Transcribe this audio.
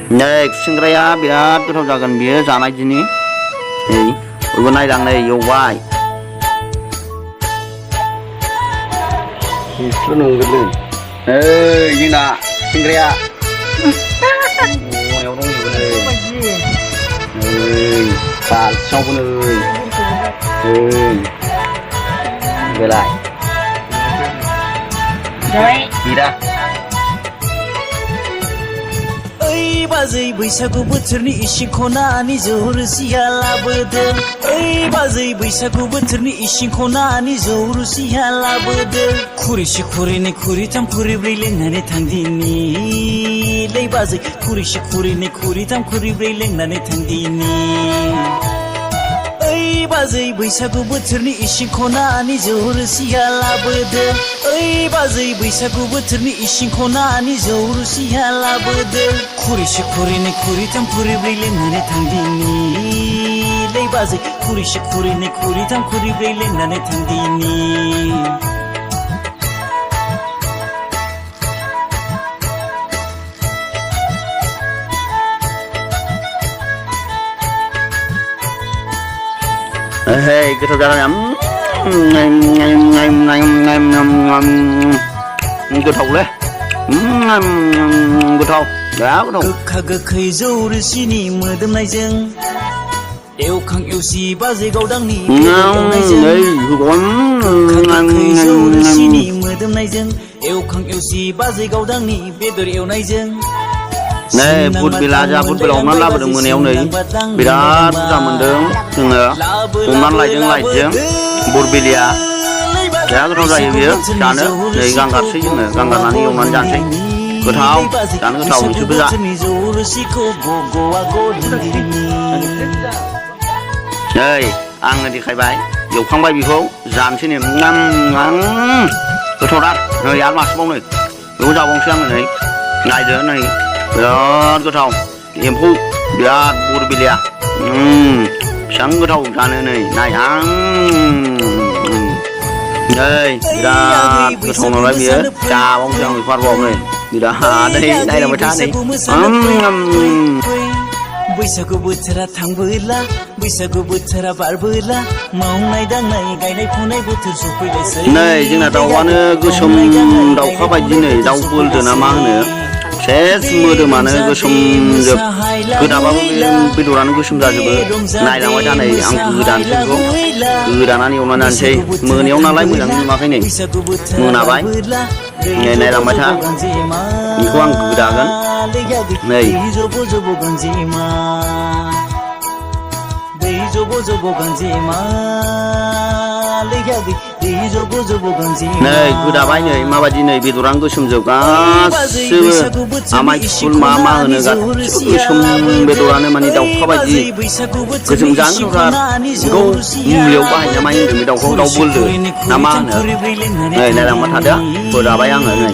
Này खुसेंग्राया बिराद गोथाव जागोन बियो जानाय दिनि नै बयबो नायलां नै एवबाय बेसो नंगोनलै जोंना खुसेंग्राया न'आव दंजोबो नै बालथिङावबो नै बेलाय बिदा बाजै बैसागु बोथोरनि इसिं खनानि जौ रोसिया लाबोदों बाजै बैसागु बोथोरनि इसिं खनानि जौ रोसिया लाबोदों खुरैसे खुरैनै खुरैथाम खुरैब्रै लोंनानै थांदिनि लै बाजै खुरैसे खुरैनै खुरैथाम खुरैब्रै लोंनानै थांदिनि बाजै बैसागु बोथोरनि इसिं खनानि जौ रोसिया लाबोदों बाजै बैसागु बोथोरनि इसिं खनानि जौ रोसिया लाबोदों खुरैसे खुरैनै खुरैथाम खुरैब्रै लोंनानै थांदिनि लै बाजै खुरैसे खुरैनै खुरैथाम खुरैब्रै लोंनानै थांदिनि Hey, goथाव जागोन गोथावलै गोथाव बिराद गोथाव गोखा गोखै जौ रोसिनि मोदोमनायजों एवखां एवसि बाजै गावदांनि गोखा गोखै जौ रोसिनि मोदोमनायजों एवखां एवसि बाजै गावदांनि बेदर एवनायजों नै बुट बेला जा बुट बेला हमनानै लाबोदों मोनायाव नै बिराद बुरजा मोनदों जोङो हमनानै लायदों लाइटजों बुट बेलिया बिराद गोथाव जायो बियो जानो नै गांगारसै जोङो गांगारनानै एवनानै जानोसै गोथाव जानो गोथाव नोंसोरबो जा नै आङो देखायबाय एवखांबाय बेखौ जानोसै नै गोथावथार नै आरो मासेबाव नै बेखौ जाबावनोसै आङो नै नायदो नै बिराद गोथाव एम्फौ बिराद बुरबिलिया बेसेबां गोथाव जानो नै नाय नै बिराद गोथाव नालाय बियो जाबावनोसै आं बेखौ आरोबाव नै बिराद नायलांबाय था नै बैसागु बोथोरा थांबोला बैसागु बोथोरा बारबोला मावनाय दांनाय गायनाय फुनाय बोथोर सफैलायसै नै जोंना दाउआनो गोसोम दाउखा बायदि नै दाउ बोलदो ना मा होनो सेस मोदोमानो गोसोमजोब गोदाबाबो बे बेदरानो गोसोम जाजोबो नायलांबाय था नै आं गोदानोसै बेखौ गोदानानै एवनानै जानोसै मोनायाव नालाय मोजां नुवाखै नै मोनाबाय नै नायलांबाय था बेखौ आं गोदागोन नै नै गोदाबाय नै माबायदि नै बेदरानो गोसोमजोब गासिबो आमाय थुल मा मा होनो गासिबो गोसोम बेदरानो माने दाउखा बायदि गोसोम जानो गोथावथार बेखौ मुलियाव बाहायना माइ होनदों बे दाउखौ दाउ बोलदो ना मा होनो नै नायलांबाय थादो गोदाबाय आङो नै